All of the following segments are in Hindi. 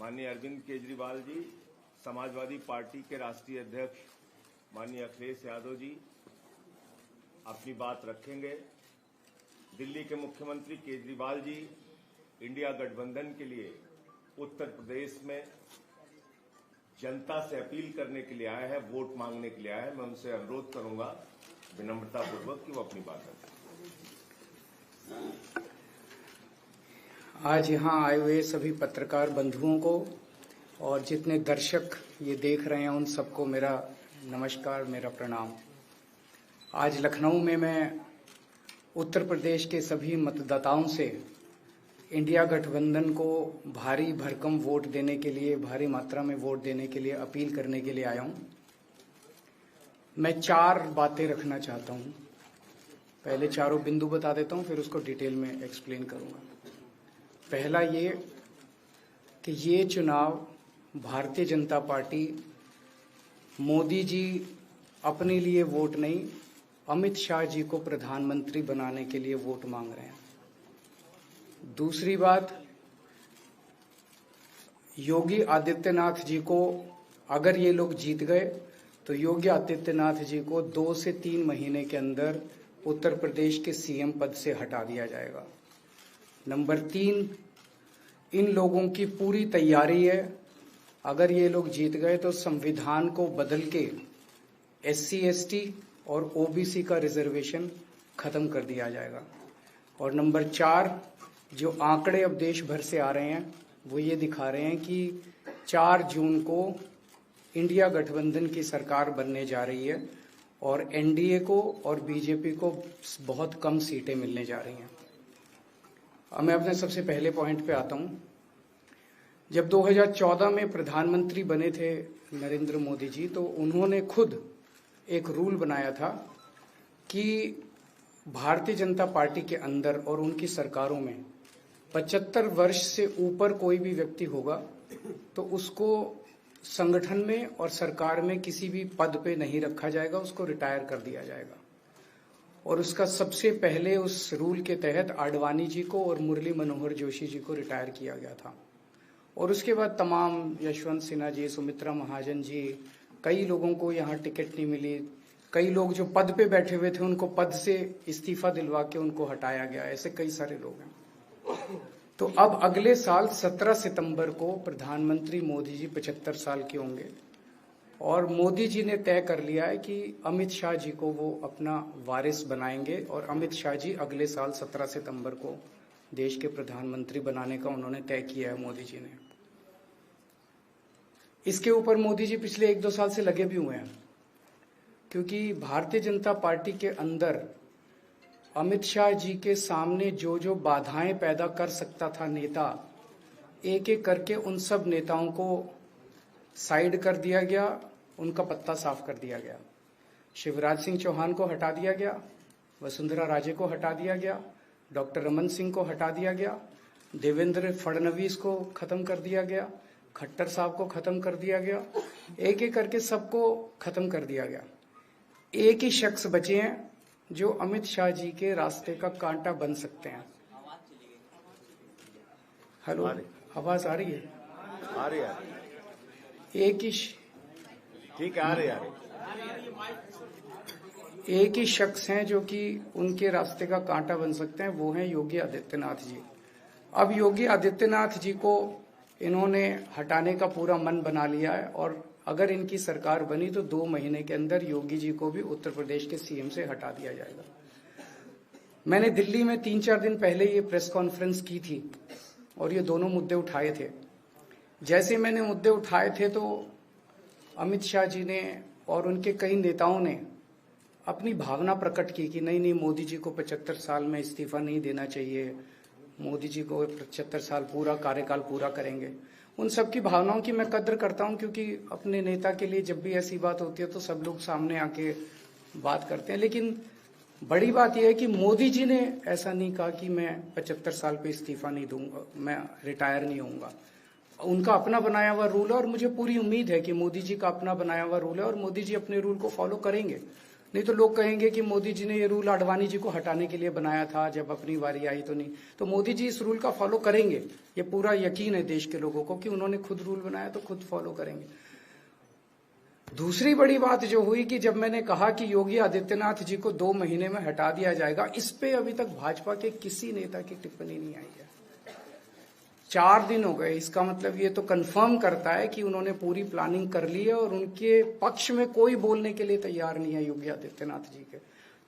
माननीय अरविंद केजरीवाल जी, समाजवादी पार्टी के राष्ट्रीय अध्यक्ष माननीय अखिलेश यादव जी अपनी बात रखेंगे। दिल्ली के मुख्यमंत्री केजरीवाल जी इंडिया गठबंधन के लिए उत्तर प्रदेश में जनता से अपील करने के लिए आए हैं, वोट मांगने के लिए आए हैं। मैं उनसे अनुरोध करूंगा विनम्रतापूर्वक कि वो अपनी बात रखें। आज यहाँ आए हुए सभी पत्रकार बंधुओं को और जितने दर्शक ये देख रहे हैं उन सबको मेरा नमस्कार, मेरा प्रणाम। आज लखनऊ में मैं उत्तर प्रदेश के सभी मतदाताओं से इंडिया गठबंधन को भारी भरकम वोट देने के लिए, भारी मात्रा में वोट देने के लिए अपील करने के लिए आया हूँ। मैं 4 बातें रखना चाहता हूँ। पहले चारों बिंदु बता देता हूँ, फिर उसको डिटेल में एक्सप्लेन करूँगा। पहला ये कि ये चुनाव भारतीय जनता पार्टी मोदी जी अपने लिए वोट नहीं, अमित शाह जी को प्रधानमंत्री बनाने के लिए वोट मांग रहे हैं। दूसरी बात, योगी आदित्यनाथ जी को अगर ये लोग जीत गए तो योगी आदित्यनाथ जी को 2 से 3 महीने के अंदर उत्तर प्रदेश के सीएम पद से हटा दिया जाएगा। नंबर 3, इन लोगों की पूरी तैयारी है, अगर ये लोग जीत गए तो संविधान को बदल के SC ST और OBC का रिजर्वेशन खत्म कर दिया जाएगा। और नंबर 4, जो आंकड़े अब देश भर से आ रहे हैं वो ये दिखा रहे हैं कि 4 जून को इंडिया गठबंधन की सरकार बनने जा रही है और NDA को और BJP को बहुत कम सीटें मिलने जा रही हैं। अब मैं अपने सबसे पहले पॉइंट पे आता हूँ। जब 2014 में प्रधानमंत्री बने थे नरेंद्र मोदी जी, तो उन्होंने खुद एक रूल बनाया था कि भारतीय जनता पार्टी के अंदर और उनकी सरकारों में 75 वर्ष से ऊपर कोई भी व्यक्ति होगा तो उसको संगठन में और सरकार में किसी भी पद पे नहीं रखा जाएगा, उसको रिटायर कर दिया जाएगा। और उसका सबसे पहले उस रूल के तहत आडवाणी जी को और मुरली मनोहर जोशी जी को रिटायर किया गया था। और उसके बाद तमाम यशवंत सिन्हा जी, सुमित्रा महाजन जी, कई लोगों को यहाँ टिकट नहीं मिली। कई लोग जो पद पे बैठे हुए थे उनको पद से इस्तीफा दिलवा के उनको हटाया गया। ऐसे कई सारे लोग हैं। तो अब अगले साल 17 सितंबर को प्रधानमंत्री मोदी जी 75 साल के होंगे और मोदी जी ने तय कर लिया है कि अमित शाह जी को वो अपना वारिस बनाएंगे और अमित शाह जी अगले साल 17 सितंबर को देश के प्रधानमंत्री बनाने का उन्होंने तय किया है मोदी जी ने। इसके ऊपर मोदी जी पिछले 1-2 साल से लगे भी हुए हैं, क्योंकि भारतीय जनता पार्टी के अंदर अमित शाह जी के सामने जो जो बाधाएं पैदा कर सकता था नेता, एक एक करके उन सब नेताओं को साइड कर दिया गया, उनका पत्ता साफ कर दिया गया। शिवराज सिंह चौहान को हटा दिया गया, वसुंधरा राजे को हटा दिया गया, डॉक्टर रमन सिंह को हटा दिया गया, देवेंद्र फडणवीस को खत्म कर दिया गया, खट्टर साहब को खत्म कर दिया गया। एक एक करके सबको खत्म कर दिया गया। एक ही शख्स बचे हैं जो अमित शाह जी के रास्ते का कांटा बन सकते हैं। हेलो, आवाज आ रही है? आ रही है। एक ही ठीक है, आ रही है। एक ही शख्स हैं जो कि उनके रास्ते का कांटा बन सकते हैं, वो हैं योगी आदित्यनाथ जी। अब योगी आदित्यनाथ जी को इन्होंने हटाने का पूरा मन बना लिया है और अगर इनकी सरकार बनी तो 2 महीने के अंदर योगी जी को भी उत्तर प्रदेश के सीएम से हटा दिया जाएगा। मैंने दिल्ली में 3-4 दिन पहले ये प्रेस कॉन्फ्रेंस की थी और ये दोनों मुद्दे उठाए थे। जैसे मैंने मुद्दे उठाए थे तो अमित शाह जी ने और उनके कई नेताओं ने अपनी भावना प्रकट की कि नहीं, मोदी जी को 75 साल में इस्तीफा नहीं देना चाहिए, मोदी जी को 75 साल पूरा कार्यकाल पूरा करेंगे। उन सब की भावनाओं की मैं कद्र करता हूं, क्योंकि अपने नेता के लिए जब भी ऐसी बात होती है तो सब लोग सामने आके बात करते हैं। लेकिन बड़ी बात यह है कि मोदी जी ने ऐसा नहीं कहा कि मैं 75 साल पे इस्तीफा नहीं दूंगा, मैं रिटायर नहीं होऊंगा। उनका अपना बनाया हुआ रूल है और मुझे पूरी उम्मीद है कि मोदी जी का अपना बनाया हुआ रूल है और मोदी जी अपने रूल को फॉलो करेंगे। नहीं तो लोग कहेंगे कि मोदी जी ने ये रूल आडवाणी जी को हटाने के लिए बनाया था, जब अपनी बारी आई तो नहीं। तो मोदी जी इस रूल का फॉलो करेंगे, ये पूरा यकीन है देश के लोगों को कि उन्होंने खुद रूल बनाया तो खुद फॉलो करेंगे। दूसरी बड़ी बात जो हुई कि जब मैंने कहा कि योगी आदित्यनाथ जी को 2 महीने में हटा दिया जाएगा, इस पे अभी तक भाजपा के किसी नेता की टिप्पणी नहीं आई है। 4 दिन हो गए, इसका मतलब ये तो कंफर्म करता है कि उन्होंने पूरी प्लानिंग कर ली है और उनके पक्ष में कोई बोलने के लिए तैयार नहीं है योगी आदित्यनाथ जी के।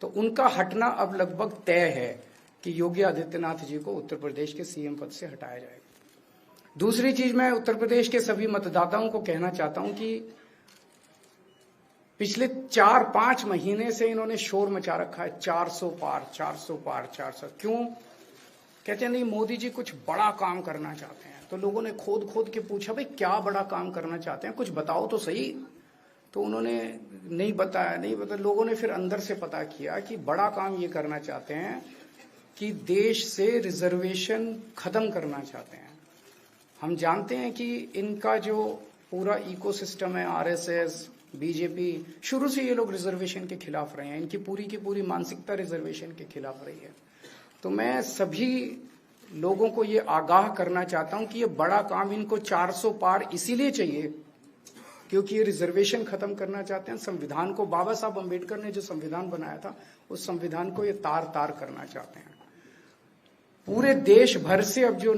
तो उनका हटना अब लगभग तय है कि योगी आदित्यनाथ जी को उत्तर प्रदेश के सीएम पद से हटाया जाएगा। दूसरी चीज, मैं उत्तर प्रदेश के सभी मतदाताओं को कहना चाहता हूं कि पिछले 4-5 महीने से इन्होंने शोर मचा रखा है, 400 पार 400 पार 400। क्यों? कहते हैं नहीं मोदी जी कुछ बड़ा काम करना चाहते हैं। तो लोगों ने खोद खोद के पूछा, भाई क्या बड़ा काम करना चाहते हैं, कुछ बताओ तो सही। तो उन्होंने नहीं बताया। लोगों ने फिर अंदर से पता किया कि बड़ा काम ये करना चाहते हैं कि देश से रिजर्वेशन खत्म करना चाहते हैं। हम जानते हैं कि इनका जो पूरा इकोसिस्टम है, आरएसएस, बीजेपी, शुरू से ये लोग रिजर्वेशन के खिलाफ रहे हैं। इनकी पूरी की पूरी मानसिकता रिजर्वेशन के खिलाफ रही है। तो मैं सभी लोगों को ये आगाह करना चाहता हूं कि ये बड़ा काम इनको 400 पार इसीलिए चाहिए क्योंकि ये रिजर्वेशन खत्म करना चाहते हैं। संविधान को, बाबा साहब अम्बेडकर ने जो संविधान बनाया था, उस संविधान को ये तार तार करना चाहते हैं। पूरे देश भर से अब जो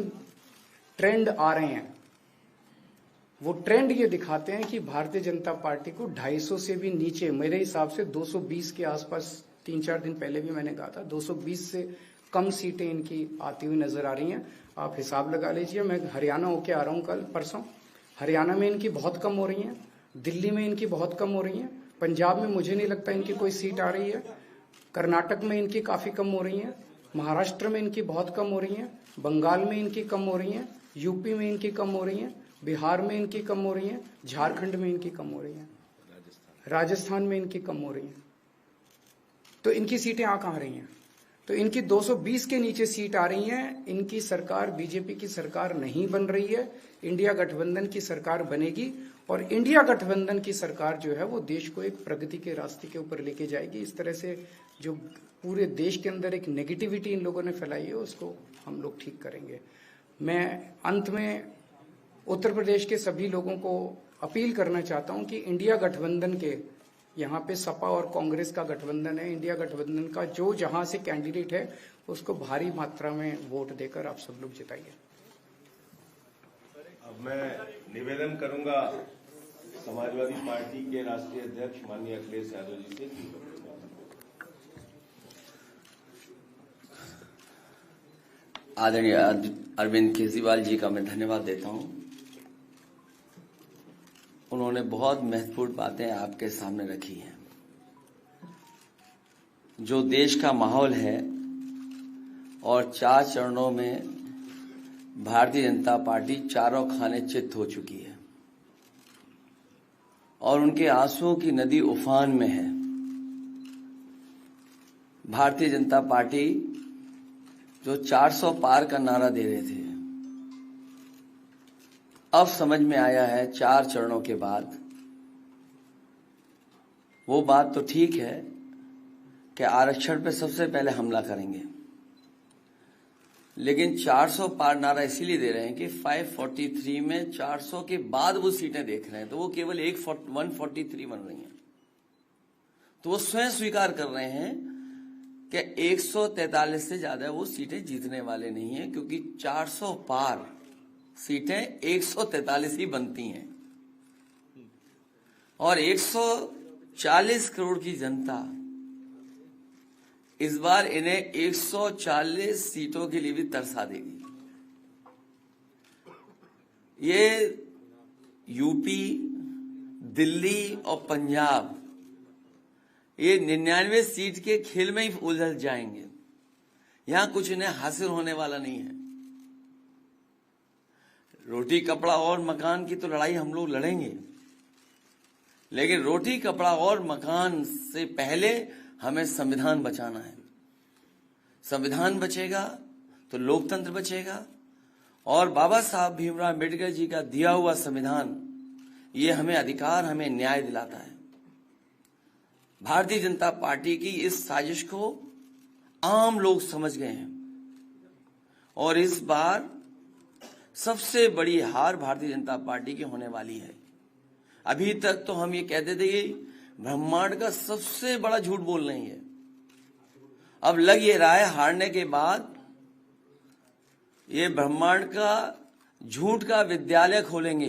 ट्रेंड आ रहे हैं, वो ट्रेंड ये दिखाते हैं कि भारतीय जनता पार्टी को 250 से भी नीचे, मेरे हिसाब से 220 के आसपास, 3-4 दिन पहले भी मैंने कहा था, 220 से कम सीटें इनकी आती हुई नजर आ रही हैं। आप हिसाब लगा लीजिए। मैं हरियाणा होके आ रहा हूं कल परसों, हरियाणा में इनकी बहुत कम हो रही हैं, दिल्ली में इनकी बहुत कम हो रही हैं, पंजाब में मुझे नहीं लगता इनकी कोई सीट आ रही है, कर्नाटक में इनकी काफी कम हो रही है, महाराष्ट्र में इनकी बहुत कम हो रही है, बंगाल में इनकी कम हो रही है, यूपी में इनकी कम हो रही है, बिहार में इनकी कम हो रही है, झारखंड में इनकी कम हो रही है, राजस्थान में इनकी कम हो रही है। तो इनकी सीटें आ कहां रही हैं? तो इनकी 220 के नीचे सीट आ रही हैं। इनकी सरकार बीजेपी की सरकार नहीं बन रही है, इंडिया गठबंधन की सरकार बनेगी और इंडिया गठबंधन की सरकार जो है वो देश को एक प्रगति के रास्ते के ऊपर लेके जाएगी। इस तरह से जो पूरे देश के अंदर एक नेगेटिविटी इन लोगों ने फैलाई है, उसको हम लोग ठीक करेंगे। मैं अंत में उत्तर प्रदेश के सभी लोगों को अपील करना चाहता हूं कि इंडिया गठबंधन के, यहाँ पे सपा और कांग्रेस का गठबंधन है, इंडिया गठबंधन का जो जहां से कैंडिडेट है उसको भारी मात्रा में वोट देकर आप सब लोग जिताइए। अब मैं निवेदन करूंगा समाजवादी पार्टी के राष्ट्रीय अध्यक्ष माननीय अखिलेश यादव जी से। आदरणीय अरविंद केजरीवाल जी का मैं धन्यवाद देता हूं। उन्होंने बहुत महत्वपूर्ण बातें आपके सामने रखी हैं। जो देश का माहौल है और 4 चरणों में भारतीय जनता पार्टी चारों खाने चित्त हो चुकी है और उनके आंसुओं की नदी उफान में है। भारतीय जनता पार्टी जो 400 पार का नारा दे रहे थे, अब समझ में आया है 4 चरणों के बाद। वो बात तो ठीक है कि आरक्षण पे सबसे पहले हमला करेंगे, लेकिन 400 पार नारा इसीलिए दे रहे हैं कि 543 में 400 के बाद वो सीटें देख रहे हैं, तो वो केवल 143 बन रही हैं। तो वो स्वयं स्वीकार कर रहे हैं कि 143 से ज्यादा वो सीटें जीतने वाले नहीं हैं, क्योंकि 400 पार सीटें 143 ही बनती हैं और 140 करोड़ की जनता इस बार इन्हें 140 सीटों के लिए भी तरसा देगी। ये यूपी, दिल्ली और पंजाब ये 99 सीट के खेल में ही उलझ जाएंगे। यहां कुछ इन्हें हासिल होने वाला नहीं है। रोटी कपड़ा और मकान की तो लड़ाई हम लोग लड़ेंगे, लेकिन रोटी कपड़ा और मकान से पहले हमें संविधान बचाना है। संविधान बचेगा तो लोकतंत्र बचेगा और बाबा साहब भीमराव अम्बेडकर जी का दिया हुआ संविधान ये हमें अधिकार, हमें न्याय दिलाता है। भारतीय जनता पार्टी की इस साजिश को आम लोग समझ गए हैं और इस बार सबसे बड़ी हार भारतीय जनता पार्टी की होने वाली है। अभी तक तो हम ये कहते थे कि ब्रह्मांड का सबसे बड़ा झूठ बोल रही है, अब लग ये रहा है हारने के बाद ये ब्रह्मांड का झूठ का विद्यालय खोलेंगे,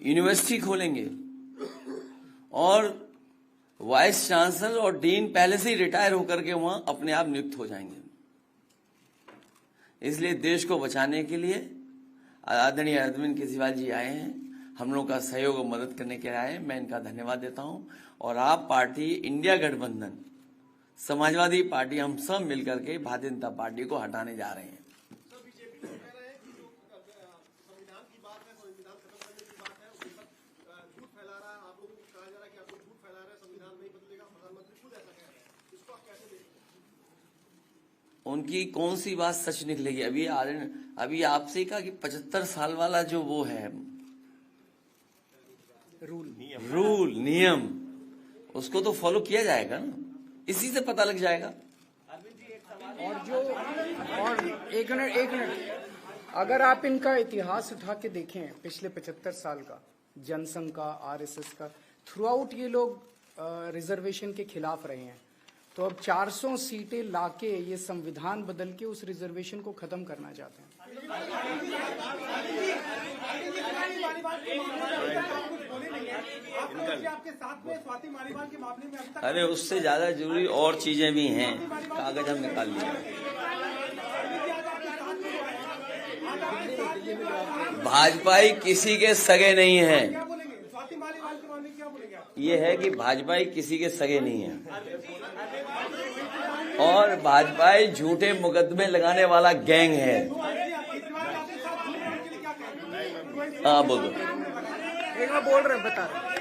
यूनिवर्सिटी खोलेंगे और वाइस चांसलर और डीन पहले से ही रिटायर होकर के वहां अपने आप नियुक्त हो जाएंगे। इसलिए देश को बचाने के लिए आदरणीय अरविंद केजरीवाल जी आए हैं, हम लोगों का सहयोग और मदद करने के लिए आए हैं। मैं इनका धन्यवाद देता हूं और आप पार्टी, इंडिया गठबंधन, समाजवादी पार्टी, हम सब मिलकर के भारतीय जनता पार्टी को हटाने जा रहे हैं। उनकी कौन सी बात सच निकलेगी? अभी आपसे ही कहा कि 75 साल वाला जो वो है रूल नियम, उसको तो फॉलो किया जाएगा ना, इसी से पता लग जाएगा। और एक मिनट, अगर आप इनका इतिहास उठा के देखें पिछले 75 साल का, जनसंघ का, आरएसएस का, थ्रू आउट ये लोग रिजर्वेशन के खिलाफ रहे हैं। तो अब 400 सीटें लाके ये संविधान बदल के उस रिजर्वेशन को खत्म करना चाहते हैं। अरे उससे ज्यादा जरूरी और चीजें भी हैं, कागज हम निकाल लिए। भाजपाई किसी के सगे नहीं है, ये है कि भाजपाई किसी के सगे नहीं है और भाजपाई झूठे मुकदमे लगाने वाला गैंग है। हाँ बोलो। बोल रहे हैं, बता रहे।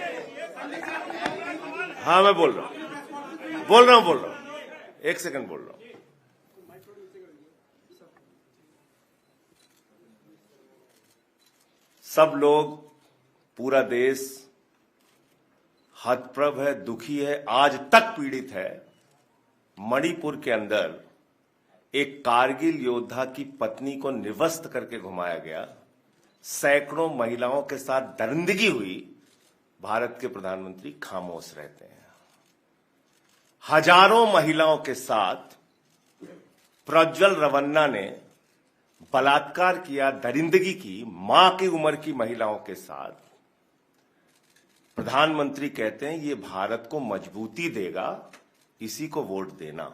हाँ मैं बोल रहा हूँ, एक सेकंड बोल रहा हूँ। सब लोग, पूरा देश हतप्रभ है, दुखी है, आज तक पीड़ित है। मणिपुर के अंदर एक कारगिल योद्धा की पत्नी को निर्वस्त्र करके घुमाया गया, सैकड़ों महिलाओं के साथ दरिंदगी हुई, भारत के प्रधानमंत्री खामोश रहते हैं। हजारों महिलाओं के साथ प्रज्वल रवन्ना ने बलात्कार किया, दरिंदगी की, मां की उम्र की महिलाओं के साथ। प्रधानमंत्री कहते हैं ये भारत को मजबूती देगा, इसी को वोट देना।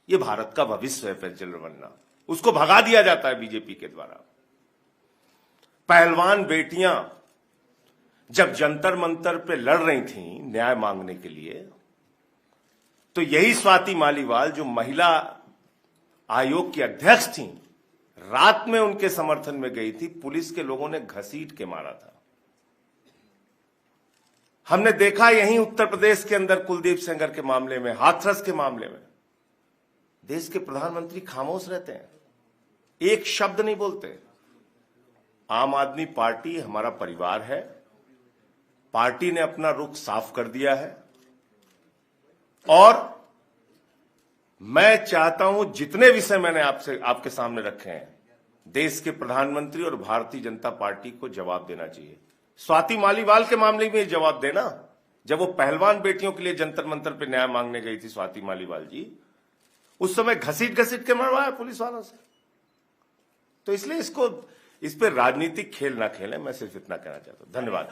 ये भारत का भविष्य है प्रज्वल रवन्ना, उसको भगा दिया जाता है बीजेपी के द्वारा। पहलवान बेटियां जब जंतर मंतर पे लड़ रही थीं न्याय मांगने के लिए, तो यही स्वाति मालीवाल जो महिला आयोग की अध्यक्ष थीं, रात में उनके समर्थन में गई थी, पुलिस के लोगों ने घसीट के मारा था। हमने देखा यहीं उत्तर प्रदेश के अंदर कुलदीप सेंगर के मामले में, हाथरस के मामले में, देश के प्रधानमंत्री खामोश रहते हैं, एक शब्द नहीं बोलते। आम आदमी पार्टी हमारा परिवार है, पार्टी ने अपना रुख साफ कर दिया है और मैं चाहता हूं जितने विषय मैंने आपके सामने रखे हैं, देश के प्रधानमंत्री और भारतीय जनता पार्टी को जवाब देना चाहिए। स्वाति मालीवाल के मामले में जवाब देना, जब वो पहलवान बेटियों के लिए जंतर मंतर पे न्याय मांगने गई थी स्वाति मालीवाल जी, उस समय घसीट के मरवाया पुलिस वालों से। तो इसलिए इस पे राजनीतिक खेल ना खेलें, मैं सिर्फ इतना कहना चाहता हूं। धन्यवाद।